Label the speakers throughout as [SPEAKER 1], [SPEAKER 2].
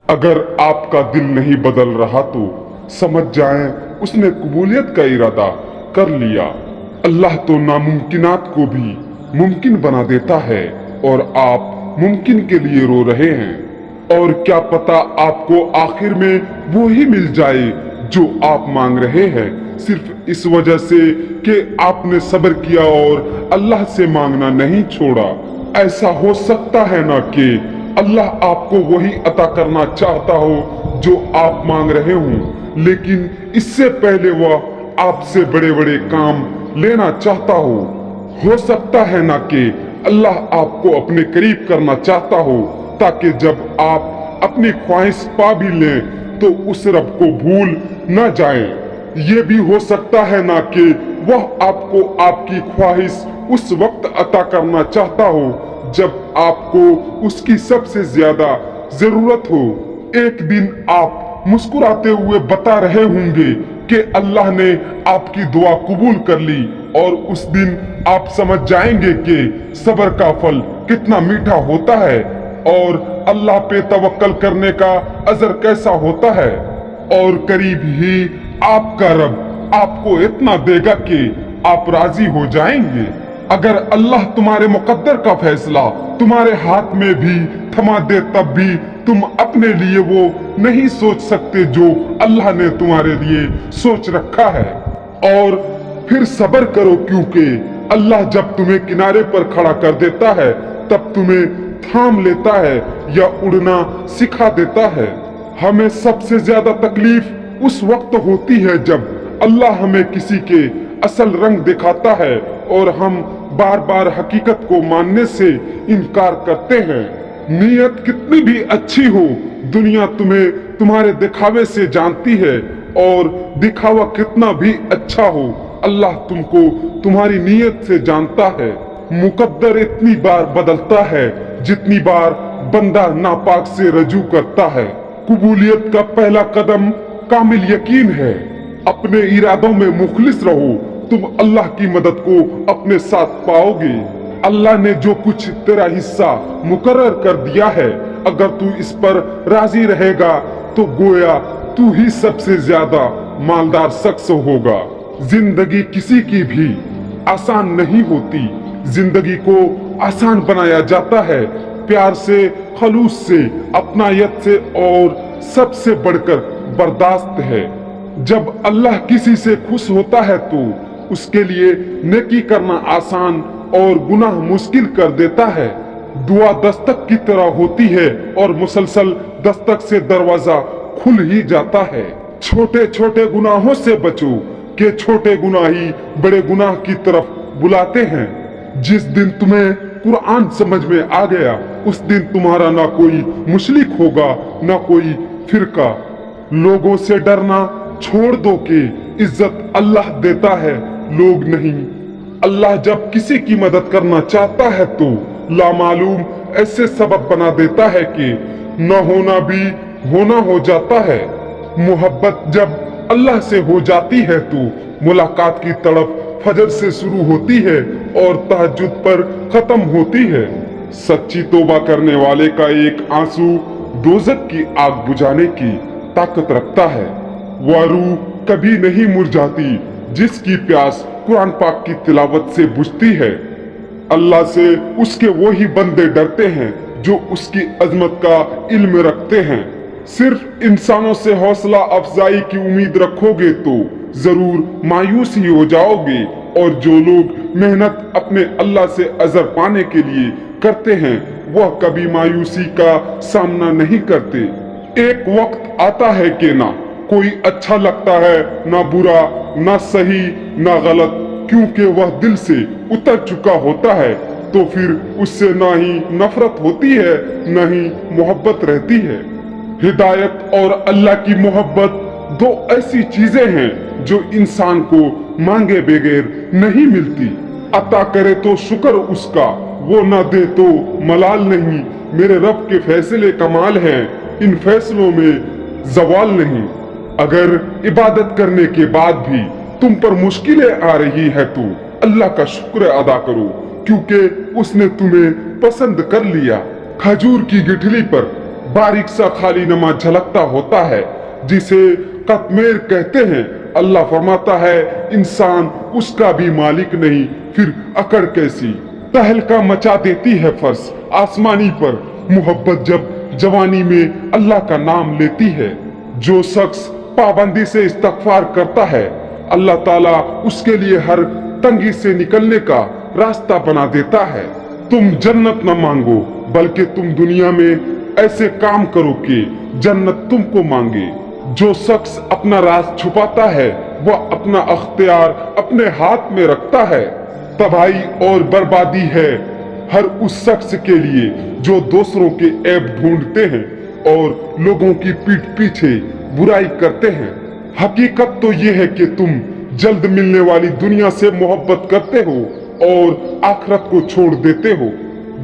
[SPEAKER 1] अगर आपका दिल नहीं बदल रहा तो समझ जाएं उसने कबूलियत का इरादा कर लिया। अल्लाह तो नामुमकिनात को भी मुमकिन बना देता है और आप मुमकिन के लिए रो रहे हैं। और क्या पता आपको आखिर में वो ही मिल जाए जो आप मांग रहे हैं, सिर्फ इस वजह से कि आपने सब्र किया और अल्लाह से मांगना नहीं छोड़ा। ऐसा हो सकता है ना कि अल्लाह आपको वही अता करना चाहता हो जो आप मांग रहे हो, लेकिन इससे पहले वह आपसे बड़े बड़े काम लेना चाहता हो सकता है ना कि अल्लाह आपको अपने करीब करना चाहता हो, ताकि जब आप अपनी ख्वाहिश पा भी लें तो उस रब को भूल न जाएं। ये भी हो सकता है ना कि वह आपको आपकी ख्वाहिश उस वक्त अता करना चाहता हो जब आपको उसकी सबसे ज्यादा जरूरत हो। एक दिन आप मुस्कुराते हुए बता रहे होंगे कि अल्लाह ने आपकी दुआ कबूल कर ली, और उस दिन आप समझ जाएंगे कि सब्र का फल कितना मीठा होता है और अल्लाह पे तवक्कल करने का अजर कैसा होता है। और करीब ही आपका रब आपको इतना देगा कि आप राजी हो जाएंगे। अगर अल्लाह तुम्हारे मुकद्दर का फैसला तुम्हारे हाथ में भी थमा दे तब भी तुम अपने लिए वो नहीं सोच सकते जो अल्लाह ने तुम्हारे लिए सोच रखा है। और फिर सब्र करो, क्योंकि अल्लाह जब तुम्हें किनारे पर खड़ा कर देता है तब तुम्हें थाम लेता है या उड़ना सिखा देता है। हमें सबसे ज्यादा तकलीफ उस वक्त होती है जब अल्लाह हमें किसी के असल रंग दिखाता है और हम बार बार हकीकत को मानने से इनकार करते हैं। नीयत कितनी भी अच्छी हो, दुनिया तुम्हें तुम्हारे दिखावे से जानती है, और दिखावा कितना भी अच्छा हो, अल्लाह तुमको तुम्हारी नीयत से जानता है। मुकद्दर इतनी बार बदलता है जितनी बार बंदा नापाक से रजू करता है। कबूलियत का पहला कदम कामिल यकीन है। अपने इरादों में मुखलिस रहो, तुम अल्लाह की मदद को अपने साथ पाओगे। अल्लाह ने जो कुछ तेरा हिस्सा मुकर्रर कर दिया है, अगर तू इस पर राजी रहेगा तो गोया तू ही सबसे ज्यादा मालदार शख्स होगा। जिंदगी किसी की भी आसान नहीं होती। जिंदगी को आसान बनाया जाता है प्यार से, खलूस से, अपनायत से, और सबसे बढ़कर बर्दाश्त है। जब अल्लाह किसी से खुश होता है तो उसके लिए नेकी करना आसान और गुनाह मुश्किल कर देता है। दुआ दस्तक की तरह होती है और मुसलसल दस्तक से दरवाजा खुल ही जाता है। छोटे छोटे गुनाहों से बचो कि छोटे गुनाह ही बड़े गुनाह की तरफ बुलाते हैं। जिस दिन तुम्हें कुरान समझ में आ गया उस दिन तुम्हारा ना कोई मुशरिक होगा ना कोई फिरका। लोगों से डरना छोड़ दो कि इज्जत अल्लाह देता है, लोग नहीं। अल्लाह जब किसी की मदद करना चाहता है तो लामालूम ऐसे सबब बना देता है कि न होना भी होना हो जाता है। मोहब्बत जब अल्लाह से हो जाती है तो मुलाकात की तड़प फजर से शुरू होती है और तहज्जुद पर खत्म होती है। सच्ची तौबा करने वाले का एक आंसू दोज़ख की आग बुझाने की ताकत रखता है। वह रूह कभी नहीं मुरझाती जिसकी प्यास कुरान पाक की तिलावत से बुझती है। अल्लाह से उसके वो ही बंदे डरते हैं जो उसकी अजमत का इल्म रखते हैं। सिर्फ इंसानों से हौसला अफजाई की उम्मीद रखोगे तो जरूर मायूस ही हो जाओगे, और जो लोग मेहनत अपने अल्लाह से अजर पाने के लिए करते हैं वह कभी मायूसी का सामना नहीं करते। एक वक्त आता है कि ना कोई अच्छा लगता है, ना बुरा, ना सही, ना गलत, क्योंकि वह दिल से उतर चुका होता है। तो फिर उससे ना ही नफरत होती है ना ही मोहब्बत रहती है। हिदायत और अल्लाह की मोहब्बत दो ऐसी चीजें हैं जो इंसान को मांगे बगैर नहीं मिलती। अता करे तो शुक्र उसका, वो ना दे तो मलाल नहीं। मेरे रब के फैसले कमाल हैं, इन फैसलों में जवाल नहीं। अगर इबादत करने के बाद भी तुम पर मुश्किलें आ रही है तो अल्लाह का शुक्र अदा करो, क्योंकि उसने तुम्हें पसंद कर लिया। खजूर की गिठली पर बारीक सा खाली नमा झलकता होता है जिसे कत्मेर कहते हैं। अल्लाह फरमाता है इंसान उसका भी मालिक नहीं, फिर अकड़ कैसी। तहलका मचा देती है फर्श आसमानी पर मोहब्बत जब जवानी में अल्लाह का नाम लेती है। जो शख्स पाबंदी से इस्तगफार करता है अल्लाह ताला उसके लिए हर तंगी से निकलने का रास्ता बना देता है। तुम जन्नत न मांगो बल्कि तुम दुनिया में ऐसे काम करो कि जन्नत तुमको मांगे। जो शख्स अपना राज छुपाता है वह अपना अख्तियार अपने हाथ में रखता है। तबाही और बर्बादी है हर उस शख्स के लिए जो दूसरों के ऐब ढूंढते हैं और लोगों की पीठ पीछे बुराई करते हैं। हकीकत तो ये है कि तुम जल्द मिलने वाली दुनिया से मोहब्बत करते हो और आखिरत को छोड़ देते हो।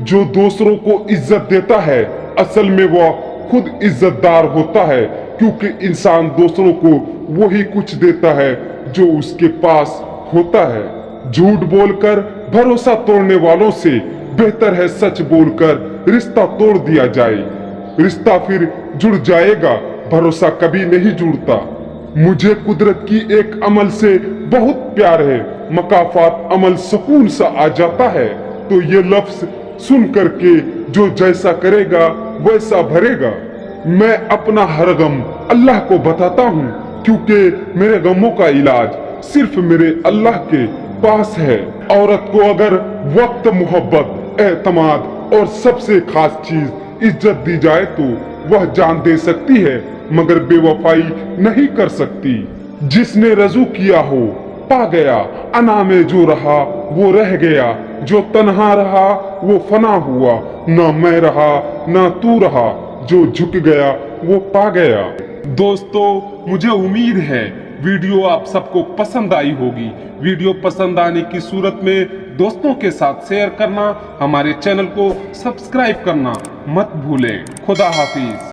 [SPEAKER 1] जो दूसरों को इज्जत देता है असल में वह खुद इज्जतदार होता है, क्योंकि इंसान दूसरों को वही कुछ देता है जो उसके पास होता है। झूठ बोलकर भरोसा तोड़ने वालों से बेहतर है सच बोलकर रिश्ता तोड़ दिया जाए। रिश्ता फिर जुड़ जाएगा, भरोसा कभी नहीं जुड़ता। मुझे कुदरत की एक अमल से बहुत प्यार है, मकाफात अमल सुकून सा आ जाता है। तो ये लफ्ज सुन करके जो जैसा करेगा वैसा भरेगा। मैं अपना हर गम अल्लाह को बताता हूँ, क्योंकि मेरे गमों का इलाज सिर्फ मेरे अल्लाह के पास है। औरत को अगर वक्त, मोहब्बत, एतमाद और सबसे खास चीज इज्जत दी जाए तो वह जान दे सकती है, मगर बेवफाई नहीं कर सकती। जिसने रजू किया हो पा गया, अना में जो रहा वो रह गया, जो तन्हा रहा वो फना हुआ, ना मैं रहा ना तू रहा, जो झुक गया वो पा गया। दोस्तों, मुझे उम्मीद है वीडियो आप सबको पसंद आई होगी। वीडियो पसंद आने की सूरत में दोस्तों के साथ शेयर करना, हमारे चैनल को सब्सक्राइब करना मत भूलें। खुदा हाफिज।